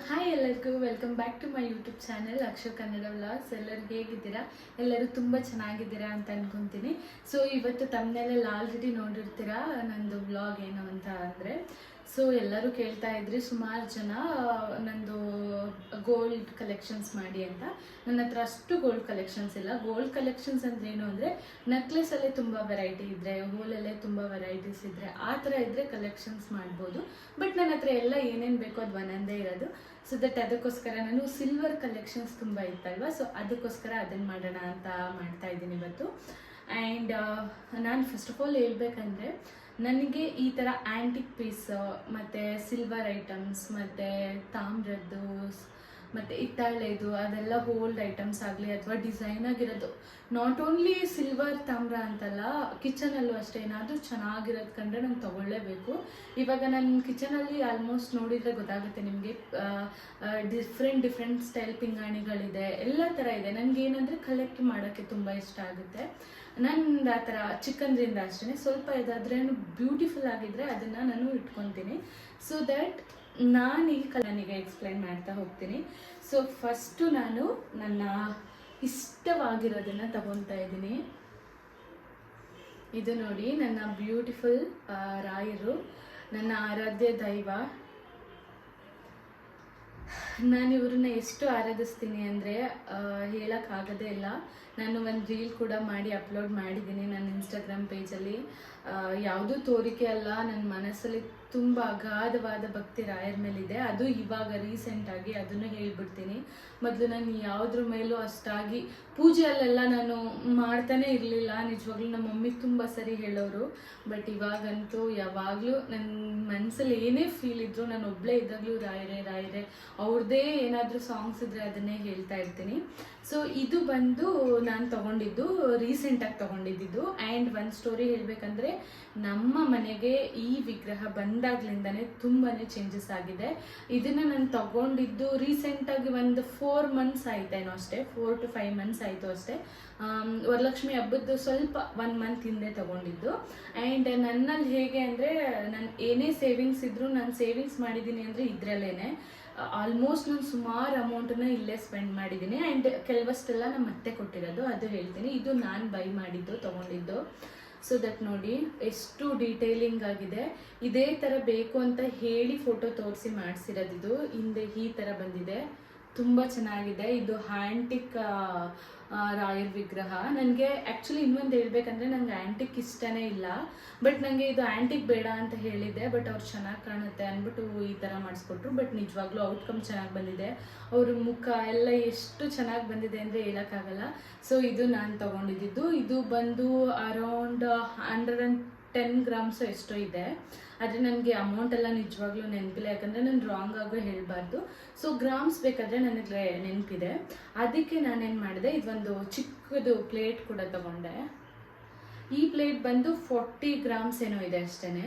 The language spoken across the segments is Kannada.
ಹಾಯ್ ಎಲ್ಲರಿಗೂ welcome back to my YouTube channel Akshar Kannada vlogs. ಎಲ್ಲರೂ ಹೇಗಿದ್ದೀರಾ? ಎಲ್ಲರೂ ತುಂಬ ಚೆನ್ನಾಗಿದ್ದೀರಾ ಅಂತ ಅನ್ಕೊತೀನಿ. ಸೊ ಇವತ್ತು ತಮ್ಮನೆಲ್ಲ ಆಲ್ರೆಡಿ ನೋಡಿರ್ತೀರಾ ನಂದು ವ್ಲಾಗ್ ಏನು ಅಂತ ಅಂದರೆ. ಸೊ ಎಲ್ಲರೂ ಕೇಳ್ತಾ ಇದ್ರಿ ಸುಮಾರು ಜನ ನಂದು ಗೋಲ್ಡ್ ಕಲೆಕ್ಷನ್ಸ್ ಮಾಡಿ ಅಂತ. ನನ್ನ ಹತ್ರ ಅಷ್ಟು ಗೋಲ್ಡ್ ಕಲೆಕ್ಷನ್ಸ್ ಇಲ್ಲ. ಗೋಲ್ಡ್ ಕಲೆಕ್ಷನ್ಸ್ ಅಂದ್ರೆ ಏನು ಅಂದರೆ ನೆಕ್ಲೆಸಲ್ಲೇ ತುಂಬ ವೆರೈಟಿ ಇದ್ದರೆ, ಹೋಲಲ್ಲೇ ತುಂಬ ವೆರೈಟೀಸ್ ಇದ್ದರೆ, ಆ ಥರ ಇದ್ದರೆ ಕಲೆಕ್ಷನ್ಸ್ ಮಾಡ್ಬೋದು. ಬಟ್ ನನ್ನ ಹತ್ರ ಎಲ್ಲ ಏನೇನು ಬೇಕೋ ಅದು ಒಂದೊಂದೇ ಇರೋದು. ಸೊ ದಟ್ ಅದಕ್ಕೋಸ್ಕರ ನಾನು ಸಿಲ್ವರ್ ಕಲೆಕ್ಷನ್ಸ್ ತುಂಬ ಇತ್ತಲ್ವ, ಸೊ ಅದಕ್ಕೋಸ್ಕರ ಅದನ್ನು ಮಾಡೋಣ ಅಂತ ಮಾಡ್ತಾ ಇದ್ದೀನಿ ಇವತ್ತು. ಆ್ಯಂಡ್ ನಾನು ಫಸ್ಟ್ ಆಫ್ ಆಲ್ ಹೇಳ್ಬೇಕಂದ್ರೆ ನನಗೆ ಈ ಥರ ಆ್ಯಂಟಿಕ್ ಪೀಸ್ ಮತ್ತು ಸಿಲ್ವರ್ ಐಟಮ್ಸ್ ಮತ್ತು ತಾಮ್ರದ್ದು ಮತ್ತು ಹಿತ್ತಾಳೆದು ಅದೆಲ್ಲ ಓಲ್ಡ್ ಐಟಮ್ಸ್ ಆಗಲಿ ಅಥವಾ ಡಿಸೈನ್ ಆಗಿರೋದು, ನಾಟ್ ಓನ್ಲಿ ಸಿಲ್ವರ್ ತಾಮ್ರ ಅಂತಲ್ಲ, ಕಿಚನಲ್ಲೂ ಅಷ್ಟೇ ಏನಾದರೂ ಚೆನ್ನಾಗಿರೋದು ಕಂಡ್ರೆ ನಂಗೆ ತೊಗೊಳ್ಳೇಬೇಕು. ಇವಾಗ ನನ್ನ ಕಿಚನಲ್ಲಿ ಆಲ್ಮೋಸ್ಟ್ ನೋಡಿದರೆ ಗೊತ್ತಾಗುತ್ತೆ ನಿಮಗೆ, ಡಿಫ್ರೆಂಟ್ ಸ್ಟೈಲ್ ಪಿಂಗಾಣಿಗಳಿದೆ, ಎಲ್ಲ ಥರ ಇದೆ. ನನಗೆ ಏನಂದರೆ ಕಲೆಕ್ಟ್ ಮಾಡೋಕ್ಕೆ ತುಂಬ ಇಷ್ಟ ಆಗುತ್ತೆ. ನಂದು ಆ ಥರ ಚಿಕ್ಕಂದ್ರಿಂದ ಅಷ್ಟೇ, ಸ್ವಲ್ಪ ಇದಾದ್ರೇನು ಬ್ಯೂಟಿಫುಲ್ ಆಗಿದ್ದರೆ ಅದನ್ನು ನಾನು ಇಟ್ಕೊತೀನಿ. ಸೊ ದ್ಯಾಟ್ ನಾನೀಗ ನನಗೆ ಎಕ್ಸ್ಪ್ಲೈನ್ ಮಾಡ್ತಾ ಹೋಗ್ತೀನಿ. ಸೊ ಫಸ್ಟು ನಾನು ನನ್ನ ಇಷ್ಟವಾಗಿರೋದನ್ನು ತಗೊತಾ ಇದ್ದೀನಿ. ಇದು ನೋಡಿ ನನ್ನ ಬ್ಯೂಟಿಫುಲ್ ರಾಯರು, ನನ್ನ ಆರಾಧ್ಯ ದೈವ. ನಾನು ಇವ್ರನ್ನ ಎಷ್ಟು ಆರಾಧಿಸ್ತೀನಿ ಅಂದರೆ ಹೇಳೋಕ್ಕಾಗೋದೇ ಇಲ್ಲ. ನಾನು ಒಂದು ರೀಲ್ ಕೂಡ ಮಾಡಿ ಅಪ್ಲೋಡ್ ಮಾಡಿದ್ದೀನಿ ನನ್ನ ಇನ್ಸ್ಟಾಗ್ರಾಮ್ ಪೇಜಲ್ಲಿ. ಯಾವುದೂ ತೋರಿಕೆ ಅಲ್ಲ, ನನ್ನ ಮನಸ್ಸಲ್ಲಿ ತುಂಬ ಅಗಾಧವಾದ ಭಕ್ತಿ ರಾಯರ ಮೇಲಿದೆ. ಅದು ಇವಾಗ ರೀಸೆಂಟಾಗಿ ಅದನ್ನು ಹೇಳ್ಬಿಡ್ತೀನಿ. ಮೊದಲು ನಾನು ಯಾವುದ್ರ ಮೇಲೂ ಅಷ್ಟಾಗಿ ಪೂಜೆಯಲ್ಲೆಲ್ಲ ನಾನು ಮಾಡ್ತಾನೆ ಇರಲಿಲ್ಲ. ನಿಜವಾಗ್ಲೂ ನಮ್ಮ ಮಮ್ಮಿ ತುಂಬ ಸರಿ ಹೇಳೋರು. ಬಟ್ ಇವಾಗಂತೂ ಯಾವಾಗಲೂ ನನ್ನ ಮನಸ್ಸಲ್ಲಿ ಏನೇ ಫೀಲ್ ಇದ್ದರೂ ನಾನು ಒಬ್ಬಳೇ ಇದ್ದಾಗಲೂ ರಾಯರೇ ಅವ್ರದ್ದೇ ಏನಾದರೂ ಸಾಂಗ್ಸ್ ಇದ್ದರೆ ಅದನ್ನೇ ಹೇಳ್ತಾ ಇರ್ತೀನಿ. ಸೊ ಇದು ಬಂದು ನಾನು ತೊಗೊಂಡಿದ್ದು, ರೀಸೆಂಟಾಗಿ ತೊಗೊಂಡಿದ್ದು. ಆ್ಯಂಡ್ ಒಂದು ಸ್ಟೋರಿ ಹೇಳಬೇಕಂದ್ರೆ ನಮ್ಮ ಮನೆಗೆ ಈ ವಿಗ್ರಹ ಬಂದಾಗ್ಲಿಂದನೇ ತುಂಬಾ ಚೇಂಜಸ್ ಆಗಿದೆ. ಇದನ್ನು ನಾನು ತೊಗೊಂಡಿದ್ದು ರೀಸೆಂಟಾಗಿ ಒಂದು 4 months ಆಯ್ತೇನೋ ಅಷ್ಟೇ, 4 to 5 months ಆಯಿತು ಅಷ್ಟೇ. ವರಲಕ್ಷ್ಮಿ ಹಬ್ಬದ್ದು ಸ್ವಲ್ಪ 1 month ಹಿಂದೆ ತೊಗೊಂಡಿದ್ದು. ಆ್ಯಂಡ್ ನನ್ನಲ್ಲಿ ಹೇಗೆ ಅಂದರೆ ನಾನು ಏನೇ ಸೇವಿಂಗ್ಸ್ ಇದ್ದರೂ ನಾನು ಸೇವಿಂಗ್ಸ್ ಮಾಡಿದ್ದೀನಿ ಅಂದರೆ ಇದರಲ್ಲೇ ಆಲ್ಮೋಸ್ಟ್ ನಾನು ಸುಮಾರು ಅಮೌಂಟನ್ನ ಇಲ್ಲೇ ಸ್ಪೆಂಡ್ ಮಾಡಿದ್ದೀನಿ. ಆ್ಯಂಡ್ ಕೆಲವಷ್ಟೆಲ್ಲ ನಮ್ಮ ಮತ್ತೆ ಕೊಟ್ಟಿರೋದು, ಅದು ಹೇಳ್ತೀನಿ. ಇದು ನಾನು ಬೈ ಮಾಡಿದ್ದು, ತೊಗೊಂಡಿದ್ದು. ಸೊ ದಟ್ ನೋಡಿ ಎಷ್ಟು ಡೀಟೇಲಿಂಗ್ ಆಗಿದೆ. ಇದೇ ಥರ ಬೇಕು ಅಂತ ಹೇಳಿ ಫೋಟೋ ತೋರಿಸಿ ಮಾಡಿಸಿರೋದು. ಇದು ಹಿಂದೆ ಈ ಥರ ಬಂದಿದೆ, ತುಂಬ ಚೆನ್ನಾಗಿದೆ. ಇದು ಆ್ಯಂಟಿಕ್ ರಾಯರ್ ವಿಗ್ರಹ. ನನಗೆ ಆ್ಯಕ್ಚುಲಿ ಇನ್ನೊಂದು ಹೇಳ್ಬೇಕಂದ್ರೆ ನನಗೆ ಆ್ಯಂಟಿಕ್ ಇಷ್ಟನೇ ಇಲ್ಲ. ಬಟ್ ನನಗೆ ಇದು ಆ್ಯಂಟಿಕ್ ಬೇಡ ಅಂತ ಹೇಳಿದ್ದೆ. ಬಟ್ ಅವ್ರು ಚೆನ್ನಾಗಿ ಕಾಣುತ್ತೆ ಅಂದ್ಬಿಟ್ಟು ಈ ಥರ ಮಾಡಿಸ್ಕೊಟ್ರು. ಬಟ್ ನಿಜವಾಗ್ಲೂ ಔಟ್ಕಮ್ ಚೆನ್ನಾಗಿ ಬಂದಿದೆ. ಅವ್ರ ಮುಖ ಎಲ್ಲ ಎಷ್ಟು ಚೆನ್ನಾಗಿ ಬಂದಿದೆ ಅಂದರೆ ಹೇಳೋಕ್ಕಾಗಲ್ಲ. ಸೊ ಇದು ನಾನು ತೊಗೊಂಡಿದ್ದು. ಇದು ಬಂದು ಅರೌಂಡ್ 110 grams ಎಷ್ಟೋ ಇದೆ. ಆದರೆ ನನಗೆ ಅಮೌಂಟ್ ಎಲ್ಲ ನಿಜವಾಗ್ಲೂ ನೆನಪಿಲ್ಲ, ಯಾಕಂದರೆ ನಾನು ರಾಂಗ್ ಆಗೋ ಹೇಳಬಾರ್ದು. ಸೊ ಗ್ರಾಮ್ಸ್ ಬೇಕಾದರೆ ನನಗೆ ನೆನಪಿದೆ. ಅದಕ್ಕೆ ನಾನೇನು ಮಾಡಿದೆ, ಇದೊಂದು ಚಿಕ್ಕದು ಪ್ಲೇಟ್ ಕೂಡ ತಗೊಂಡೆ. ಈ ಪ್ಲೇಟ್ ಬಂದು 40 grams ಏನೋ ಇದೆ ಅಷ್ಟೇ.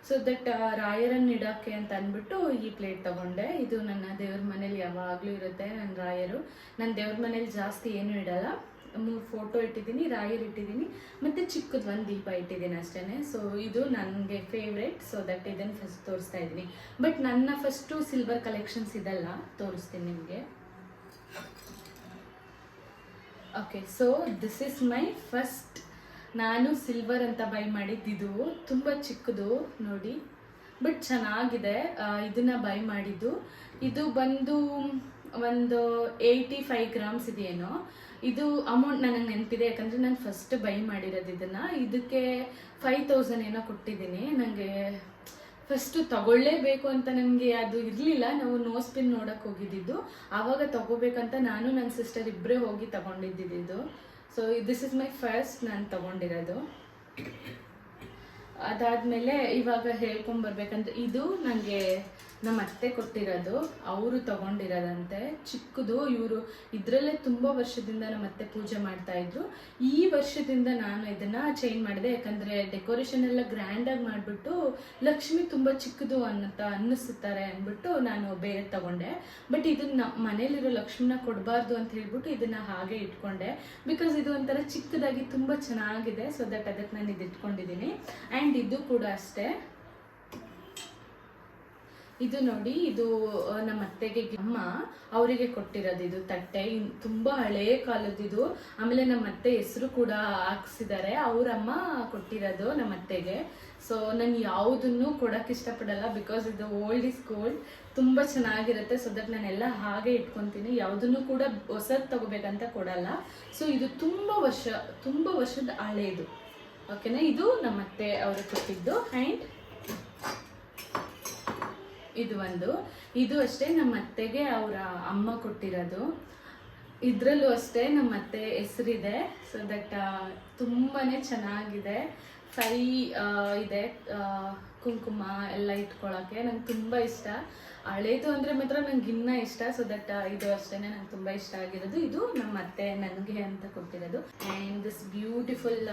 ಸೊ ದಟ್ ರಾಯರನ್ನು ಇಡೋಕ್ಕೆ ಅಂತ ಅಂದ್ಬಿಟ್ಟು ಈ ಪ್ಲೇಟ್ ತೊಗೊಂಡೆ. ಇದು ನನ್ನ ದೇವ್ರ ಮನೇಲಿ ಯಾವಾಗಲೂ ಇರುತ್ತೆ. ನನ್ನ ರಾಯರು, ನನ್ನ ದೇವ್ರ ಮನೇಲಿ ಜಾಸ್ತಿ ಏನೂ ಇಡಲ್ಲ. 3 ಫೋಟೋ ಇಟ್ಟಿದ್ದೀನಿ, ರಾಯರ್ ಇಟ್ಟಿದ್ದೀನಿ, ಮತ್ತು ಚಿಕ್ಕದು ಒಂದು ದೀಪ ಇಟ್ಟಿದ್ದೀನಿ ಅಷ್ಟೇ. ಸೊ ಇದು ನನಗೆ ಫೇವ್ರೇಟ್. ಸೊ ದಟ್ ಇದನ್ನು ಫಸ್ಟ್ ತೋರಿಸ್ತಾ ಇದ್ದೀನಿ. ಬಟ್ ನನ್ನ ಫಸ್ಟು ಸಿಲ್ವರ್ ಕಲೆಕ್ಷನ್ಸ್ ಇದೆಲ್ಲ ತೋರಿಸ್ತೀನಿ ನಿಮಗೆ. Okay, so this is my first. ನಾನು ಸಿಲ್ವರ್ ಅಂತ ಬೈ ಮಾಡಿದ್ದು. ತುಂಬ ಚಿಕ್ಕದು ನೋಡಿ, ಬಟ್ ಚೆನ್ನಾಗಿದೆ. ಇದನ್ನು ಬೈ ಮಾಡಿದ್ದು. ಇದು ಬಂದು ಒಂದು 85 grams ಇದೆಯೇನೋ. ಇದು ಅಮೌಂಟ್ ನನಗೆ ನೆನಪಿದೆ, ಯಾಕಂದರೆ ನಾನು ಫಸ್ಟ್ ಬೈ ಮಾಡಿರೋದು ಇದನ್ನು. ಇದಕ್ಕೆ 5000 ಏನೋ ಕೊಟ್ಟಿದ್ದೀನಿ. ನನಗೆ ಫಸ್ಟು ತಗೊಳ್ಳೇಬೇಕು ಅಂತ ನನಗೆ ಅದು ಇರಲಿಲ್ಲ. ನಾವು ನೋಸ್ಪಿನ್ ನೋಡೋಕ್ಕೆ ಹೋಗಿದ್ದು, ಆವಾಗ ತಗೋಬೇಕಂತ ನಾನು ನನ್ನ ಸಿಸ್ಟರ್ ಇಬ್ಬರೇ ಹೋಗಿ ತಗೊಂಡಿದ್ದು. So this is my first ನಾನು ತಗೊಂಡಿರೋದು. ಅದಾದಮೇಲೆ ಇವಾಗ ಹೇಳ್ಕೊಂಬರ್ಬೇಕಂದ್ರೆ ಇದು ನನಗೆ ನಮ್ಮ ಅತ್ತೆ ಕೊಟ್ಟಿರೋದು, ಅವರು ತಗೊಂಡಿರೋದಂತೆ ಚಿಕ್ಕದು. ಇವರು ಇದರಲ್ಲೇ ತುಂಬ ವರ್ಷದಿಂದ ನಮ್ಮ ಅತ್ತೆ ಪೂಜೆ ಮಾಡ್ತಾಯಿದ್ರು. ಈ ವರ್ಷದಿಂದ ನಾನು ಇದನ್ನು ಚೇಂಜ್ ಮಾಡಿದೆ, ಯಾಕಂದರೆ ಡೆಕೋರೇಷನ್ ಎಲ್ಲ ಗ್ರ್ಯಾಂಡಾಗಿ ಮಾಡಿಬಿಟ್ಟು ಲಕ್ಷ್ಮಿ ತುಂಬ ಚಿಕ್ಕದು ಅನ್ನಿಸುತ್ತಾರೆ ಅಂದ್ಬಿಟ್ಟು ನಾನು ಬೇರೆ ತಗೊಂಡೆ. ಬಟ್ ಇದನ್ನು ಮನೇಲಿರೋ ಲಕ್ಷ್ಮಿನ ಕೊಡಬಾರ್ದು ಅಂತ ಹೇಳ್ಬಿಟ್ಟು ಇದನ್ನು ಹಾಗೆ ಇಟ್ಕೊಂಡೆ. ಬಿಕಾಸ್ ಇದು ಒಂಥರ ಚಿಕ್ಕದಾಗಿ ತುಂಬ ಚೆನ್ನಾಗಿದೆ. ಸೊ ದಟ್ ಅದಕ್ಕೆ ನಾನು ಇದು ಇಟ್ಕೊಂಡಿದ್ದೀನಿ. ಆ್ಯಂಡ್ ಇದು ಕೂಡ ಅಷ್ಟೇ, ಇದು ನೋಡಿ, ಇದು ನಮ್ಮ ಅತ್ತೆಗೆ ಅಮ್ಮ ಅವರಿಗೆ ಕೊಟ್ಟಿರೋದು ಇದು ತಟ್ಟೆ. ತುಂಬಾ ಹಳೇ ಕಾಲದಿದು. ಆಮೇಲೆ ನಮ್ಮ ಅತ್ತೆ ಹೆಸರು ಕೂಡ ಹಾಕ್ಸಿದ್ದಾರೆ, ಅವ್ರಮ್ಮ ಕೊಟ್ಟಿರೋದು ನಮ್ಮ ಅತ್ತೆಗೆ. ಸೊ ನಾನು ಯಾವುದನ್ನು ಕೊಡಕ್ಕೆ ಇಷ್ಟಪಡಲ್ಲ, ಬಿಕಾಸ್ ಇದು ಓಲ್ಡ್ ಇಸ್ ಗೋಲ್ಡ್. ತುಂಬಾ ಚೆನ್ನಾಗಿರುತ್ತೆ. ಸೊ ದಟ್ ನಾನೆಲ್ಲ ಹಾಗೆ ಇಟ್ಕೊತೀನಿ, ಯಾವುದನ್ನು ಕೂಡ ಹೊಸದು ತಗೋಬೇಕಂತ ಕೊಡಲ್ಲ. ಸೊ ಇದು ತುಂಬಾ ವರ್ಷದ ಹಳೇದು. ಓಕೆನಾ, ಇದು ನಮ್ಮ ಅತ್ತೆ ಅವ್ರಿಗೆ ಕೊಟ್ಟಿದ್ದು. ಆ್ಯಂಡ್ ಇದು ಅಷ್ಟೇ ನಮ್ಮ ಅತ್ತೆಗೆ ಅವರ ಅಮ್ಮ ಕೊಟ್ಟಿರೋದು. ಇದರಲ್ಲೂ ಅಷ್ಟೇ ನಮ್ಮ ಅತ್ತೆ ಹೆಸರಿದೆ. ಸೊ ದಟ್ ತುಂಬಾನೇ ಚೆನ್ನಾಗಿದೆ. ಇದೆ ಕುಂಕುಮ ಎಲ್ಲ ಇಟ್ಕೊಳಕ್ಕೆ ನಂಗೆ ತುಂಬ ಇಷ್ಟ. ಹಳೇದು ಅಂದರೆ ಮಾತ್ರ ನಂಗೆ ಇನ್ನೂ ಇಷ್ಟ. ಸೊ ದಟ್ ಇದು ಅಷ್ಟೇ ನಂಗೆ ತುಂಬ ಇಷ್ಟ ಆಗಿರೋದು. ಇದು ನಮ್ಮ ಅತ್ತೆ ನನಗೆ ಅಂತ ಕೊಟ್ಟಿರೋದು. ಆ್ಯಂಡ್ ದಿಸ್ ಬ್ಯೂಟಿಫುಲ್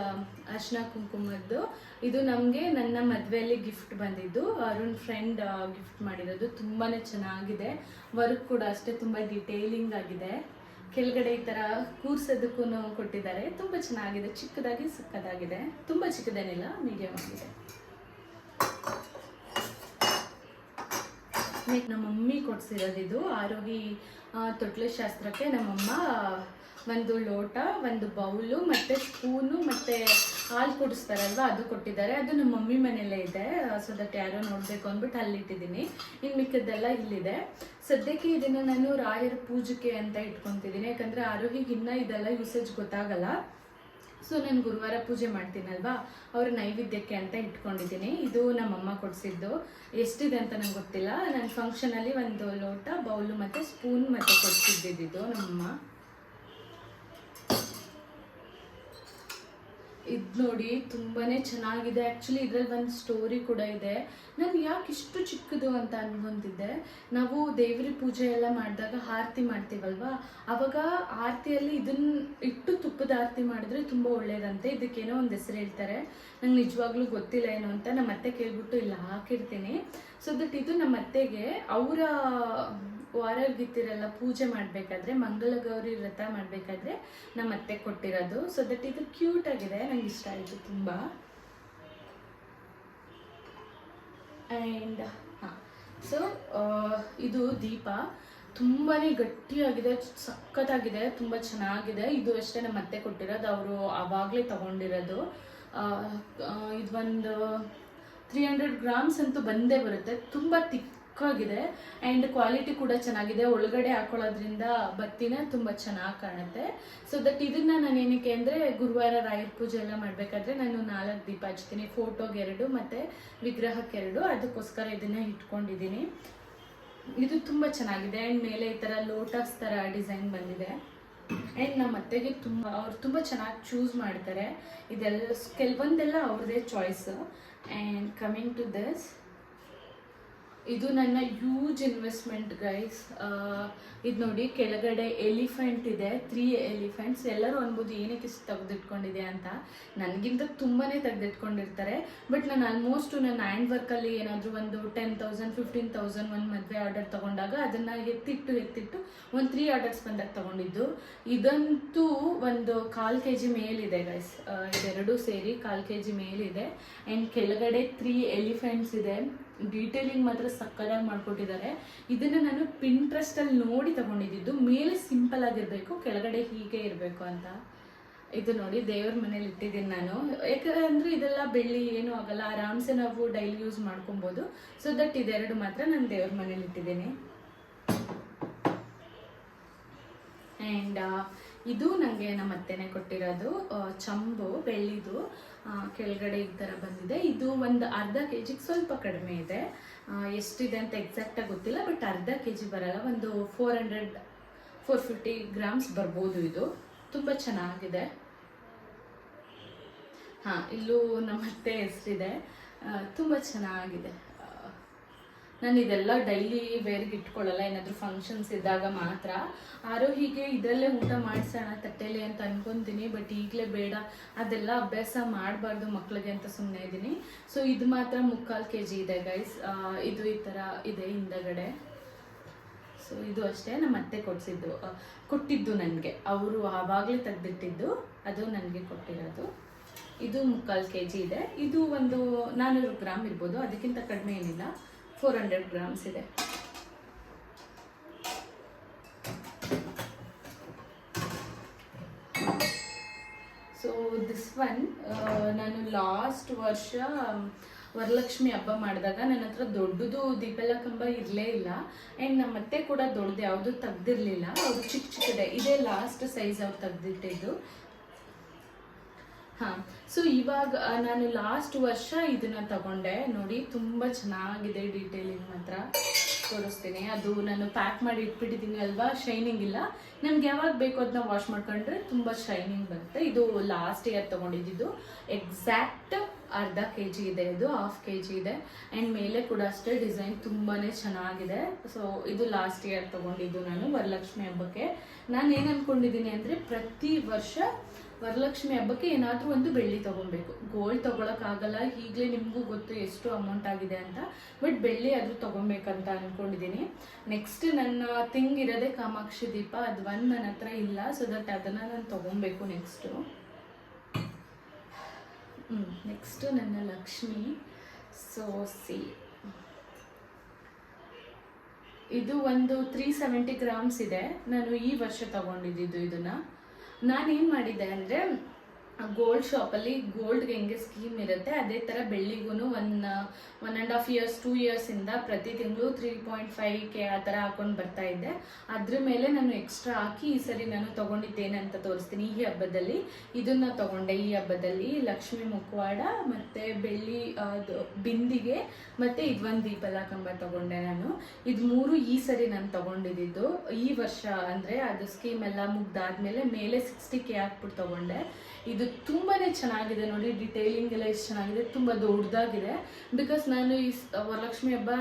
ಅರ್ಶಿನ ಕುಂಕುಮದ್ದು, ಇದು ನಮಗೆ ನನ್ನ ಮದುವೆಯಲ್ಲಿ ಗಿಫ್ಟ್ ಬಂದಿದ್ದು. ಅರುಣ್ ಫ್ರೆಂಡ್ ಗಿಫ್ಟ್ ಮಾಡಿರೋದು. ತುಂಬಾ ಚೆನ್ನಾಗಿದೆ. ವರ್ಕ್ ಕೂಡ ಅಷ್ಟೇ ತುಂಬ ಡಿಟೇಲಿಂಗ್ ಆಗಿದೆ. ಕೆಳಗಡೆ ಈ ಥರ ಕೂರ್ಸೋದಕ್ಕೂ ಕೊಟ್ಟಿದ್ದಾರೆ. ತುಂಬ ಚೆನ್ನಾಗಿದೆ, ಚಿಕ್ಕದಾಗಿ ಸಕ್ಕದಾಗಿದೆ. ತುಂಬ ಚಿಕ್ಕದೇನಿಲ್ಲ, ಮೀಡಿಯಂ ಆಗಿದೆ. ನಮ್ಮ ಮಮ್ಮಿ ಕೊಡ್ಸಿರೋದು ಇದು. ಆರೋಹಿ ತೊಟ್ಲು ಶಾಸ್ತ್ರಕ್ಕೆ ನಮ್ಮಮ್ಮ ಒಂದು ಲೋಟ, ಒಂದು ಬೌಲು, ಮತ್ತು ಸ್ಪೂನು, ಮತ್ತು ಹಾಲು ಕುಡಿಸ್ತಾರಲ್ವ ಅದು ಕೊಟ್ಟಿದ್ದಾರೆ. ಅದು ನಮ್ಮ ಮಮ್ಮಿ ಮನೆಯಲ್ಲೇ ಇದೆ. ಸೊ ದಟ್ ಯಾರೋ ನೋಡಬೇಕು ಅಂದ್ಬಿಟ್ಟು ಅಲ್ಲಿಟ್ಟಿದ್ದೀನಿ. ಇನ್ನು ಮಿಕ್ಕದ್ದೆಲ್ಲ ಇಲ್ಲಿದೆ. ಸದ್ಯಕ್ಕೆ ಇದನ್ನು ನಾನು ರಾಯರ ಪೂಜೆಗೆ ಅಂತ ಇಟ್ಕೊತಿದ್ದೀನಿ. ಯಾಕಂದರೆ ಆರೋಹಿಗೆ ಇನ್ನೂ ಇದೆಲ್ಲ ಯೂಸೇಜ್ ಗೊತ್ತಾಗಲ್ಲ. ಸೊ ನಾನು ಗುರುವಾರ ಪೂಜೆ ಮಾಡ್ತೀನಲ್ವಾ, ಅವ್ರ ನೈವೇದ್ಯಕ್ಕೆ ಅಂತ ಇಟ್ಕೊಂಡಿದ್ದೀನಿ. ಇದು ನಮ್ಮಮ್ಮ ಕೊಡಿಸಿದ್ದು. ಎಷ್ಟಿದೆ ಅಂತ ನಂಗೆ ಗೊತ್ತಿಲ್ಲ. ನನ್ನ ಫಂಕ್ಷನಲ್ಲಿ ಒಂದು ಲೋಟ, ಬೌಲು ಮತ್ತು ಸ್ಪೂನ್ ಮತ್ತು ಕೊಡಿಸಿದ್ದಿದ್ದು ನಮ್ಮಮ್ಮ. ಇದು ನೋಡಿ, ತುಂಬಾ ಚೆನ್ನಾಗಿದೆ. ಆ್ಯಕ್ಚುಲಿ ಇದರಲ್ಲಿ ಒಂದು ಸ್ಟೋರಿ ಕೂಡ ಇದೆ. ನಾನು ಯಾಕೆ ಇಷ್ಟು ಚಿಕ್ಕದು ಅಂತ ಅನ್ಕೊಂತಿದ್ದೆ. ನಾವು ದೇವ್ರ ಪೂಜೆ ಎಲ್ಲ ಮಾಡಿದಾಗ ಆರತಿ ಮಾಡ್ತೀವಲ್ವ, ಆವಾಗ ಆರತಿಯಲ್ಲಿ ಇದನ್ನ ಇಟ್ಟು ತುಪ್ಪದ ಆರತಿ ಮಾಡಿದ್ರೆ ತುಂಬ ಒಳ್ಳೇದಂತೆ. ಇದಕ್ಕೇನೋ ಒಂದು ಹೆಸರು ಹೇಳ್ತಾರೆ, ನಂಗೆ ನಿಜವಾಗ್ಲೂ ಗೊತ್ತಿಲ್ಲ ಏನು ಅಂತ. ನಮ್ಮ ಅತ್ತೆ ಕೇಳ್ಬಿಟ್ಟು ಇಲ್ಲ ಹಾಕಿರ್ತೀನಿ. ಸೊ ದಟ್ ಇದು ನಮ್ಮ ಅತ್ತೆಗೆ ಅವರ ವಾರಗಿತ್ತಿರೆಲ್ಲ ಪೂಜೆ ಮಾಡಬೇಕಾದ್ರೆ, ಮಂಗಲ ಗೌರಿ ವ್ರತ ಮಾಡಬೇಕಾದ್ರೆ ನಮ್ಮ ಅತ್ತೆ ಕೊಟ್ಟಿರೋದು. ಸೊ ದಟ್ ಇದು ಕ್ಯೂಟ್ ಆಗಿದೆ, ನಂಗೆ ಇಷ್ಟ ಆಯಿತು ತುಂಬ. ಆ್ಯಂಡ್ ಸೊ ಇದು ದೀಪ ತುಂಬಾ ಗಟ್ಟಿಯಾಗಿದೆ, ಸಖತ್ತಾಗಿದೆ, ತುಂಬ ಚೆನ್ನಾಗಿದೆ. ಇದು ಅಷ್ಟೇ ನಮ್ಮ ಅತ್ತೆ ಕೊಟ್ಟಿರೋದು, ಅವರು ಆವಾಗಲೇ ತಗೊಂಡಿರೋದು. ಇದು ಒಂದು 300 ಗ್ರಾಮ್ಸ್ ಅಂತೂ ಬಂದೇ ಬರುತ್ತೆ. ತುಂಬ ತಿಕ್ಕಾಗಿದೆ ಆ್ಯಂಡ್ ಕ್ವಾಲಿಟಿ ಕೂಡ ಚೆನ್ನಾಗಿದೆ. ಒಳಗಡೆ ಹಾಕೊಳ್ಳೋದ್ರಿಂದ ಬತ್ತಿನ ತುಂಬ ಚೆನ್ನಾಗಿ ಕಾಣುತ್ತೆ. ಸೊ ದಟ್ ಇದನ್ನು ನಾನು ಏನಕ್ಕೆ ಅಂದರೆ, ಗುರುವಾರ ರಾಯರ ಪೂಜೆ ಎಲ್ಲ ಮಾಡಬೇಕಾದ್ರೆ ನಾನು 4 ದೀಪ ಹಚ್ತೀನಿ. ಫೋಟೋಗೆ 2 ಮತ್ತು ವಿಗ್ರಹಕ್ಕೆ 2. ಅದಕ್ಕೋಸ್ಕರ ಇದನ್ನು ಇಟ್ಕೊಂಡಿದ್ದೀನಿ. ಇದು ತುಂಬ ಚೆನ್ನಾಗಿದೆ. ಆ್ಯಂಡ್ ಮೇಲೆ ಈ ಥರ ಲೋಟಸ್ ಥರ ಡಿಸೈನ್ ಬಂದಿದೆ. ಆ್ಯಂಡ್ ನಮ್ಮ ಅತ್ತೆಗೆ ಅವ್ರು ತುಂಬ ಚೆನ್ನಾಗಿ ಚೂಸ್ ಮಾಡ್ತಾರೆ. ಇದೆಲ್ಲ ಕೆಲವೊಂದೆಲ್ಲ ಅವ್ರದ್ದೇ choice. And coming to this, ಇದು ನನ್ನ ಹ್ಯೂಜ್ ಇನ್ವೆಸ್ಟ್ಮೆಂಟ್ ಗೈಸ್. ಇದು ನೋಡಿ, ಕೆಳಗಡೆ ಎಲಿಫೆಂಟ್ ಇದೆ, 3 ಎಲಿಫೆಂಟ್ಸ್. ಎಲ್ಲರೂ ಅನ್ಬೋದು ಏನಕ್ಕೆ ಇಷ್ಟು ತೆಗೆದಿಟ್ಕೊಂಡಿದೆ ಅಂತ. ನನಗಿಂತ ತುಂಬಾ ತೆಗೆದಿಟ್ಕೊಂಡಿರ್ತಾರೆ. ಬಟ್ ನಾನು ಆಲ್ಮೋಸ್ಟ್ ನನ್ನ ಹ್ಯಾಂಡ್ ವರ್ಕಲ್ಲಿ ಏನಾದರೂ ಒಂದು 10,000 15,000 ಒಂದು ಮದುವೆ ಆರ್ಡರ್ ತೊಗೊಂಡಾಗ ಅದನ್ನು ಎತ್ತಿಟ್ಟು ಒಂದು 3 ಆರ್ಡರ್ಸ್ ಬಂದಾಗ ತೊಗೊಂಡಿದ್ದು. ಇದಂತೂ ಒಂದು 1/4 kg ಮೇಲಿದೆ ಗೈಸ್. ಇದೆರಡೂ ಸೇರಿ 1/4 kg ಮೇಲಿದೆ. ಆ್ಯಂಡ್ ಕೆಳಗಡೆ 3 ಎಲಿಫೆಂಟ್ಸ್ ಇದೆ. ಡೀಟೇಲಿಂಗ್ ಮಾತ್ರ ಸಕ್ಕದಾಗಿ ಮಾಡಿಕೊಟ್ಟಿದ್ದಾರೆ. ಇದನ್ನು ನಾನು ಪಿಂಟ್ರೆಸ್ಟಲ್ಲಿ ನೋಡಿ ತಗೊಂಡಿದ್ದು. ಮೇಲೆ ಸಿಂಪಲ್ ಆಗಿರಬೇಕು, ಕೆಳಗಡೆ ಹೀಗೆ ಇರಬೇಕು ಅಂತ. ಇದು ನೋಡಿ, ದೇವ್ರ ಮನೇಲಿ ಇಟ್ಟಿದ್ದೀನಿ ನಾನು. ಯಾಕಂದರೆ ಇದೆಲ್ಲ ಬೆಳ್ಳಿ ಏನೂ ಆಗಲ್ಲ, ಆರಾಮ್ಸೆ ನಾವು ಡೈಲಿ ಯೂಸ್ ಮಾಡ್ಕೊಬೋದು. ಸೊ ದಟ್ ಇದೆರಡು ಮಾತ್ರ ನಾನು ದೇವ್ರ ಮನೇಲಿ ಇಟ್ಟಿದ್ದೀನಿ. ಆ್ಯಂಡ್ ಇದು ನನಗೆ ನಮ್ಮ ಅತ್ತೆನೇ ಕೊಟ್ಟಿರೋದು ಚಂಬು, ಬೆಳ್ಳಿದು. ಕೆಳಗಡೆ ಈ ಥರ ಬಂದಿದೆ. ಇದು ಒಂದು ಅರ್ಧ kg ಸ್ವಲ್ಪ ಕಡಿಮೆ ಇದೆ. ಎಷ್ಟಿದೆ ಅಂತ ಎಕ್ಸಾಕ್ಟಾಗಿ ಗೊತ್ತಿಲ್ಲ, ಬಟ್ ಅರ್ಧ kg ಬರಲ್ಲ, ಒಂದು 450 ಗ್ರಾಮ್ಸ್ ಬರ್ಬೋದು. ಇದು ತುಂಬ ಚೆನ್ನಾಗಿದೆ. ಇಲ್ಲೂ ನಮ್ಮ ಅತ್ತೆ ಹೆಸರಿದೆ. ತುಂಬ ಚೆನ್ನಾಗಿದೆ. ನಾನು ಇದೆಲ್ಲ ಡೈಲಿ ವೇರ್ಗೆ ಇಟ್ಕೊಳ್ಳಲ್ಲ, ಏನಾದರೂ ಫಂಕ್ಷನ್ಸ್ ಇದ್ದಾಗ ಮಾತ್ರ. ಆರೋಹಿಗೆ ಇದರಲ್ಲೇ ಊಟ ಮಾಡಿಸೋಣ ತಟ್ಟೆಲಿ ಅಂತ ಅನ್ಕೊತೀನಿ. ಬಟ್ ಈಗಲೇ ಬೇಡ, ಅದೆಲ್ಲ ಅಭ್ಯಾಸ ಮಾಡಬಾರ್ದು ಮಕ್ಕಳಿಗೆ ಅಂತ ಸುಮ್ಮನೆ ಇದ್ದೀನಿ. ಸೊ ಇದು ಮಾತ್ರ 3/4 kg ಇದೆ ಗೈಸ್. ಇದು ಈ ಥರ ಇದೆ ಹಿಂದಗಡೆ. ಸೊ ಇದು ಅಷ್ಟೇ ನಮ್ಮ ಅತ್ತೆ ಕೊಟ್ಟಿದ್ದು ನನಗೆ. ಅವರು ಆವಾಗಲೇ ತೆಗೆದಿಟ್ಟಿದ್ದು, ಅದು ನನಗೆ ಕೊಟ್ಟಿರೋದು. ಇದು 3/4 kg ಇದೆ. ಇದು ಒಂದು 400 ಗ್ರಾಮ್ ಇರ್ಬೋದು, ಅದಕ್ಕಿಂತ ಕಡಿಮೆ ಏನಿಲ್ಲ. 400 ಗ್ರಾಮ್ಸ್ ಇದೆ. ಸೊ ದಿಸ್ ಒನ್ ನಾನು ಲಾಸ್ಟ್ ವರ್ಷ ವರಲಕ್ಷ್ಮಿ ಹಬ್ಬ ಮಾಡಿದಾಗ ನನ್ನ ಹತ್ರ ದೊಡ್ಡದು ದೀಪೆಲ್ಲ ಕಂಬ ಇರಲೇ ಇಲ್ಲ. ಆ್ಯಂಡ್ ನಮ್ಮ ಅತ್ತೆ ಕೂಡ ದೊಡ್ಡದು ಯಾವುದು ತೆಗ್ದಿರ್ಲಿಲ್ಲ, ಅವರು ಚಿಕ್ಕದೆ ಇದೇ ಲಾಸ್ಟ್ ಸೈಜ್ ಅವ್ರು ತೆಗ್ದಿಟ್ಟಿದ್ದು. ಹಾಂ, ಸೊ ಇವಾಗ ನಾನು ಲಾಸ್ಟ್ ವರ್ಷ ಇದನ್ನ ತಗೊಂಡೆ ನೋಡಿ, ತುಂಬ ಚೆನ್ನಾಗಿದೆ. ಡೀಟೇಲಿಂಗ್ ಮಾತ್ರ ತೋರಿಸ್ತೀನಿ. ಅದು ನಾನು ಪ್ಯಾಕ್ ಮಾಡಿ ಇಟ್ಬಿಟ್ಟಿದ್ದೀನಿ ಅಲ್ವಾ, ಶೈನಿಂಗ್ ಇಲ್ಲ. ನಮ್ಗೆ ಯಾವಾಗ ಬೇಕು ಅದನ್ನ ವಾಶ್ ಮಾಡ್ಕೊಂಡ್ರೆ ತುಂಬ ಶೈನಿಂಗ್ ಬರುತ್ತೆ. ಇದು ಲಾಸ್ಟ್ ಇಯರ್ ತೊಗೊಂಡಿದ್ದು, ಎಕ್ಸಾಕ್ಟ್ ಅರ್ಧ kg ಇದೆ, ಇದು ½ kg ಇದೆ. ಆ್ಯಂಡ್ ಮೇಲೆ ಕೂಡ ಅಷ್ಟೇ ಡಿಸೈನ್ ತುಂಬಾ ಚೆನ್ನಾಗಿದೆ. ಸೊ ಇದು ಲಾಸ್ಟ್ ಇಯರ್ ತೊಗೊಂಡಿದ್ದು ನಾನು ವರಲಕ್ಷ್ಮಿ ಹಬ್ಬಕ್ಕೆ. ನಾನು ಏನು ಅಂದ್ಕೊಂಡಿದ್ದೀನಿ ಅಂದರೆ, ಪ್ರತಿ ವರ್ಷ ವರಲಕ್ಷ್ಮಿ ಹಬ್ಬಕ್ಕೆ ಏನಾದರೂ ಒಂದು ಬೆಳ್ಳಿ ತೊಗೊಬೇಕು. ಗೋಲ್ಡ್ ತೊಗೊಳಕ್ಕಾಗಲ್ಲ, ಈಗಲೇ ನಿಮಗೂ ಗೊತ್ತು ಎಷ್ಟು ಅಮೌಂಟ್ ಆಗಿದೆ ಅಂತ. ಬಟ್ ಬೆಳ್ಳಿ ಆದರೂ ತೊಗೊಬೇಕಂತ ಅಂದ್ಕೊಂಡಿದ್ದೀನಿ. ನೆಕ್ಸ್ಟ್ ನನ್ನ ಥಿಂಗ್ ಇರೋದೇ ಕಾಮಾಕ್ಷಿ ದೀಪ, ಅದು ಒಂದು ನನ್ನ ಹತ್ರ ಇಲ್ಲ. ಸೊ ದಟ್ ಅದನ್ನು ನಾನು ತೊಗೊಬೇಕು ನೆಕ್ಸ್ಟು. ನೆಕ್ಸ್ಟು ನನ್ನ ಲಕ್ಷ್ಮಿ. ಸೊ ಸಿ, ಇದು ಒಂದು 370 ಗ್ರಾಮ್ಸ್ ಇದೆ. ನಾನು ಈ ವರ್ಷ ತಗೊಂಡಿದ್ದು ಇದನ್ನು. ನಾನೇನು ಮಾಡಿದ್ದೆ ಅಂದರೆ, ಗೋಲ್ಡ್ ಶಾಪಲ್ಲಿ ಗೋಲ್ಡ್ಗೆ ಹೆಂಗೆ ಸ್ಕೀಮ್ ಇರುತ್ತೆ ಅದೇ ಥರ ಬೆಳ್ಳಿಗೂ 1.5 years 2 yearsಯಿಂದ ಪ್ರತಿ ತಿಂಗಳು 3.5K ಆ ಥರ ಹಾಕೊಂಡು ಬರ್ತಾ ಇದ್ದೆ. ಅದ್ರ ಮೇಲೆ ನಾನು ಎಕ್ಸ್ಟ್ರಾ ಹಾಕಿ ಈ ಸರಿ ನಾನು ತೊಗೊಂಡಿದ್ದೇನೆ ಅಂತ ತೋರಿಸ್ತೀನಿ. ಈ ಹಬ್ಬದಲ್ಲಿ ಇದನ್ನು ತೊಗೊಂಡೆ. ಈ ಹಬ್ಬದಲ್ಲಿ ಲಕ್ಷ್ಮಿ ಮುಖವಾಡ ಮತ್ತು ಬೆಳ್ಳಿ ಬಿಂದಿಗೆ ಮತ್ತು ಇದೊಂದು ದೀಪಲ ಕಂಬ ತೊಗೊಂಡೆ ನಾನು. ಇದು 3 ಈ ಸರಿ ನಾನು ತೊಗೊಂಡಿದ್ದು. ಈ ವರ್ಷ ಅಂದರೆ ಅದು ಸ್ಕೀಮ್ ಎಲ್ಲ ಮುಗ್ದಾದ್ಮೇಲೆ ಮೇಲೆ 60K ಹಾಕ್ಬಿಟ್ಟು ತೊಗೊಂಡೆ. ಇದು ತುಂಬಾ ಚೆನ್ನಾಗಿದೆ ನೋಡಿ, ಡಿಟೇಲಿಂಗ್ ಎಲ್ಲ ಎಷ್ಟು ಚೆನ್ನಾಗಿದೆ, ತುಂಬ ದೊಡ್ಡದಾಗಿದೆ. ಬಿಕಾಸ್ ನಾನು ಈ ವರಲಕ್ಷ್ಮಿ ಹಬ್ಬ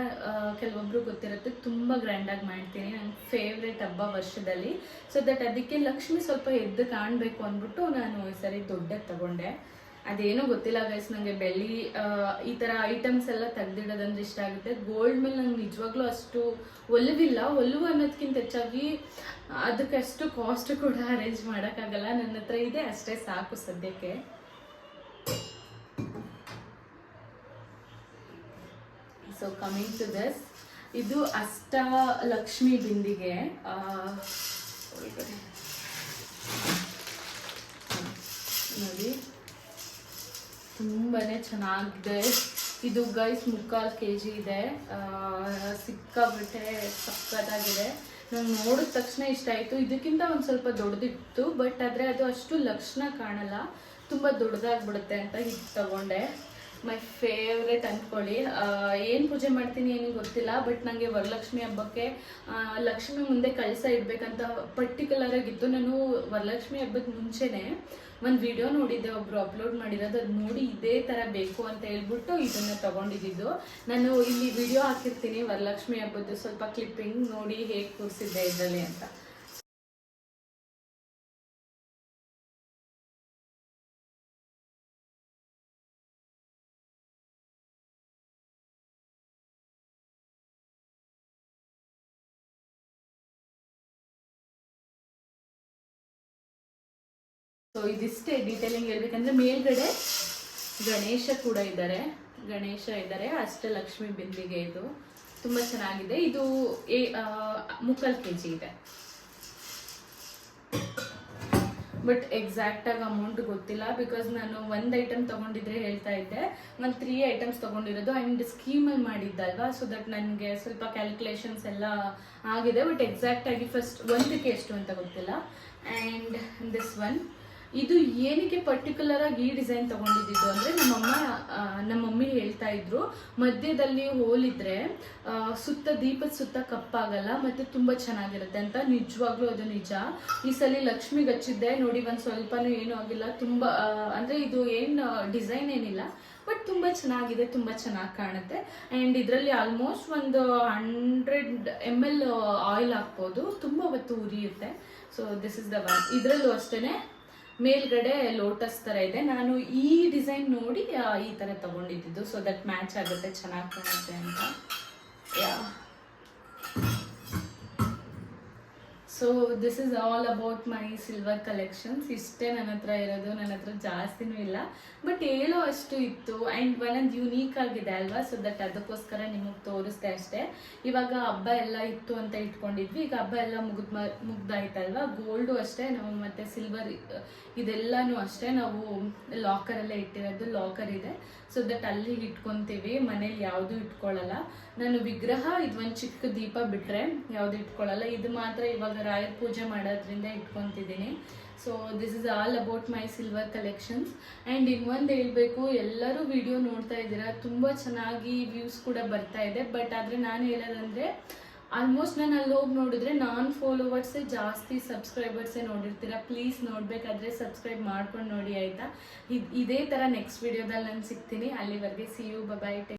ಕೆಲವೊಬ್ರು ಗೊತ್ತಿರುತ್ತೆ ತುಂಬ ಗ್ರ್ಯಾಂಡಾಗಿ ಮಾಡ್ತೀನಿ, ನನ್ನ ಫೇವ್ರೇಟ್ ಹಬ್ಬ ವರ್ಷದಲ್ಲಿ. ಸೊ ದಟ್ ಅದಕ್ಕೆ ಲಕ್ಷ್ಮಿ ಸ್ವಲ್ಪ ಎದ್ದು ಕಾಣಬೇಕು ಅಂದ್ಬಿಟ್ಟು ನಾನು ಈ ಸರಿ ದೊಡ್ಡದು ತಗೊಂಡೆ. ಅದೇನೋ ಗೊತ್ತಿಲ್ಲ ಗೈಸ್, ನನಗೆ ಬೆಳ್ಳಿ ಈ ಥರ ಐಟಮ್ಸ್ ಎಲ್ಲ ತೆಗ್ದಿಡೋದಂದ್ರೆ ಇಷ್ಟ ಆಗುತ್ತೆ. ಗೋಲ್ಡ್ ಮೇಲೆ ನಂಗೆ ನಿಜವಾಗ್ಲೂ ಅಷ್ಟು ಒಲವಿಲ್ಲ. ಒಲವು ಅನ್ನೋದಕ್ಕಿಂತ ಹೆಚ್ಚಾಗಿ ಅದಕ್ಕೆ ಅಷ್ಟು ಕಾಸ್ಟ್ ಕೂಡ ಅರೇಂಜ್ ಮಾಡೋಕ್ಕಾಗಲ್ಲ. ನನ್ನ ಹತ್ರ ಇದೆ ಅಷ್ಟೇ ಸಾಕು ಸದ್ಯಕ್ಕೆ. ಸೊ ಕಮಿಂಗ್ ಟು ದಿಸ್, ಇದು ಅಷ್ಟಲಕ್ಷ್ಮಿ ಬಿಂದಿಗೆ. ನೋಡಿ ತುಂಬಾ ಚೆನ್ನಾಗಿದೆ. ಇದು ಗೈಸ್ 3/4 kg ಇದೆ. ಸಿಕ್ಕಾಬಿಟ್ಟೆ ಸಕ್ಕತ್ತಾಗಿದೆ. ನಂಗೆ ನೋಡಿದ ತಕ್ಷಣ ಇಷ್ಟ ಆಯಿತು. ಇದಕ್ಕಿಂತ ಒಂದು ಸ್ವಲ್ಪ ದೊಡ್ಡದಿತ್ತು, ಬಟ್ ಆದರೆ ಅದು ಅಷ್ಟು ಲಕ್ಷಣ ಕಾಣಲ್ಲ, ತುಂಬ ದೊಡ್ಡದಾಗ್ಬಿಡುತ್ತೆ ಅಂತ ಇದು ತಗೊಂಡೆ. ಮೈ ಫೇವ್ರೆಟ್ ಅಂದ್ಕೊಳ್ಳಿ. ಏನು ಪೂಜೆ ಮಾಡ್ತೀನಿ ಏನು ಗೊತ್ತಿಲ್ಲ, ಬಟ್ ನನಗೆ ವರಲಕ್ಷ್ಮಿ ಹಬ್ಬಕ್ಕೆ ಲಕ್ಷ್ಮಿ ಮುಂದೆ ಕಳಸ ಇಡಬೇಕಂತ ಪರ್ಟಿಕ್ಯುಲರಾಗಿತ್ತು. ನಾನು ವರಲಕ್ಷ್ಮಿ ಹಬ್ಬದ ಮುಂಚೆನೇ ಒಂದು ವಿಡಿಯೋ ನೋಡಿದ್ದೆ, ಒಬ್ರು ಅಪ್ಲೋಡ್ ಮಾಡಿರೋದು, ಅದು ನೋಡಿ ಇದೇ ಥರ ಬೇಕು ಅಂತ ಹೇಳ್ಬಿಟ್ಟು ಇದನ್ನು ತೊಗೊಂಡಿದ್ದು. ನಾನು ಇಲ್ಲಿ ವಿಡಿಯೋ ಹಾಕಿರ್ತೀನಿ ವರಲಕ್ಷ್ಮಿ ಹಬ್ಬದ್ದು ಸ್ವಲ್ಪ ಕ್ಲಿಪ್ಪಿಂಗ್, ನೋಡಿ ಹೇಗೆ ಕೂರಿಸಿದ್ದೆ ಇದರಲ್ಲಿ ಅಂತ. ಸೊ ಇದಿಷ್ಟೇ ಡೀಟೇಲಿಂಗ್ ಹೇಳ್ಬೇಕಂದ್ರೆ, ಮೇಲ್ಗಡೆ ಗಣೇಶ ಕೂಡ ಇದ್ದಾರೆ, ಅಷ್ಟಲಕ್ಷ್ಮಿ ಬಿಂದಿಗೆ. ಇದು ತುಂಬ ಚೆನ್ನಾಗಿದೆ. ಇದು 3/4 kg ಇದೆ. ಬಟ್ ಎಕ್ಸಾಕ್ಟಾಗಿ ಅಮೌಂಟ್ ಗೊತ್ತಿಲ್ಲ, ಬಿಕಾಸ್ ನಾನು ಒಂದು ಐಟಮ್ ತೊಗೊಂಡಿದ್ರೆ ಹೇಳ್ತಾ ಇದ್ದೆ, ನಾನು 3 items ತೊಗೊಂಡಿರೋದು. ಆ್ಯಂಡ್ ಸ್ಕೀಮಲ್ಲಿ ಮಾಡಿದ್ದಲ್ವಾ, ಸೊ ದಟ್ ನನಗೆ ಸ್ವಲ್ಪ ಕ್ಯಾಲ್ಕುಲೇಷನ್ಸ್ ಎಲ್ಲ ಆಗಿದೆ. ಬಟ್ ಎಕ್ಸಾಕ್ಟಾಗಿ ಫಸ್ಟ್ ಒಂದಕ್ಕೆ ಎಷ್ಟು ಅಂತ ಗೊತ್ತಿಲ್ಲ. ಆ್ಯಂಡ್ ದಿಸ್ ಒನ್, ಇದು ಏನಕ್ಕೆ ಪರ್ಟಿಕ್ಯುಲರ್ ಆಗಿ ಈ ಡಿಸೈನ್ ತಗೊಂಡಿದ್ದು ಅಂದರೆ, ನಮ್ಮ ಮಮ್ಮಿ ಹೇಳ್ತಾ ಇದ್ರು, ಮಧ್ಯದಲ್ಲಿ ಹೋಲಿದ್ರೆ ದೀಪದ ಸುತ್ತ ಕಪ್ಪಾಗಲ್ಲ ಮತ್ತು ತುಂಬ ಚೆನ್ನಾಗಿರುತ್ತೆ ಅಂತ. ನಿಜವಾಗ್ಲೂ ಅದು ನಿಜ. ಈ ಸಲ ಲಕ್ಷ್ಮಿಗೆ ಹಚ್ಚಿದ್ದೆ ನೋಡಿ, ಒಂದು ಸ್ವಲ್ಪನೂ ಏನೂ ಆಗಿಲ್ಲ. ತುಂಬ ಅಂದರೆ ಇದು ಏನು ಡಿಸೈನ್ ಏನಿಲ್ಲ, ಬಟ್ ತುಂಬ ಚೆನ್ನಾಗಿದೆ, ತುಂಬ ಚೆನ್ನಾಗಿ ಕಾಣುತ್ತೆ. ಆ್ಯಂಡ್ ಇದರಲ್ಲಿ ಆಲ್ಮೋಸ್ಟ್ ಒಂದು 100 ml ಆಯಿಲ್ ಹಾಕ್ಬೋದು, ತುಂಬ ಹೊತ್ತು ಉರಿಯುತ್ತೆ. So this is the one. ಇದರಲ್ಲೂ ಅಷ್ಟೇ ಮೇಲ್ಗಡೆ ಲೋಟಸ್ ಥರ ಇದೆ. ನಾನು ಈ ಡಿಸೈನ್ ನೋಡಿ ಈ ಥರ ತೊಗೊಂಡಿದ್ದು, ಸೊ ದಟ್ ಮ್ಯಾಚ್ ಆಗುತ್ತೆ, ಚೆನ್ನಾಗಿ ಕಾಣುತ್ತೆ ಅಂತ. So this is all about my silver collections. ಇಷ್ಟೇ ನನ್ನ ಹತ್ರ ಇರೋದು, ನನ್ನ ಹತ್ರ ಜಾಸ್ತಿನೂ ಇಲ್ಲ, ಬಟ್ ಹೇಳೋ ಅಷ್ಟು ಇತ್ತು. ಆ್ಯಂಡ್ ಒಂದೊಂದು ಯುನೀಕ್ ಆಗಿದೆ ಅಲ್ವಾ, ಸೊ ದಟ್ ಅದಕ್ಕೋಸ್ಕರ ನಿಮಗೆ ತೋರಿಸ್ದೆ ಅಷ್ಟೇ. ಇವಾಗ ಹಬ್ಬ ಎಲ್ಲ ಇತ್ತು ಅಂತ ಇಟ್ಕೊಂಡಿದ್ವಿ, ಈಗ ಹಬ್ಬ ಎಲ್ಲ ಮುಗ್ದಾಯ್ತಲ್ವಾ. ಗೋಲ್ಡು ಅಷ್ಟೇ ನಾವು, ಮತ್ತು ಸಿಲ್ವರ್ ಇದೆಲ್ಲನೂ ಅಷ್ಟೇ ನಾವು ಲಾಕರಲ್ಲೇ ಇಟ್ಟಿರೋದು. ಲಾಕರ್ ಇದೆ, ಸೊ ದಟ್ ಅಲ್ಲಿ ಇಟ್ಕೊತೀವಿ, ಮನೇಲಿ ಯಾವುದು ಇಟ್ಕೊಳ್ಳಲ್ಲ. ನಾನು ವಿಗ್ರಹ ಇದೊಂದು ಚಿಕ್ಕ ದೀಪ ಬಿಟ್ಟರೆ ಯಾವುದು ಇಟ್ಕೊಳ್ಳಲ್ಲ. ಇದು ಮಾತ್ರ ಇವಾಗ ರಾಯರ ಪೂಜೆ ಮಾಡೋದ್ರಿಂದ ಇಟ್ಕೊತಿದ್ದೀನಿ. So this is all about my silver collections. And ಇನ್ನೊಂದು ಹೇಳಬೇಕು, ಎಲ್ಲರೂ ವಿಡಿಯೋ ನೋಡ್ತಾ ಇದ್ದೀರಾ, ತುಂಬ ಚೆನ್ನಾಗಿ ವ್ಯೂಸ್ ಕೂಡ ಬರ್ತಾ ಇದೆ. ಬಟ್ ಆದರೆ ನಾನು ಹೇಳೋದಂದರೆ, ಆಲ್ಮೋಸ್ಟ್ ನಾನು ಅಲ್ಲಿ ಹೋಗಿ ನೋಡಿದ್ರೆ ನಾನ್ ಫಾಲೋವರ್ಸೇ ಜಾಸ್ತಿ, ಸಬ್ಸ್ಕ್ರೈಬರ್ಸೇ ನೋಡಿರ್ತೀರ. ಪ್ಲೀಸ್ ನೋಡಬೇಕಾದ್ರೆ ಸಬ್ಸ್ಕ್ರೈಬ್ ಮಾಡ್ಕೊಂಡು ನೋಡಿ ಆಯಿತಾ. ಇದೇ ಥರ ನೆಕ್ಸ್ಟ್ ವಿಡಿಯೋದಲ್ಲಿ ನಾನು ಸಿಗ್ತೀನಿ. ಅಲ್ಲಿವರೆಗೆ ಸಿ ಯು, ಬೈ.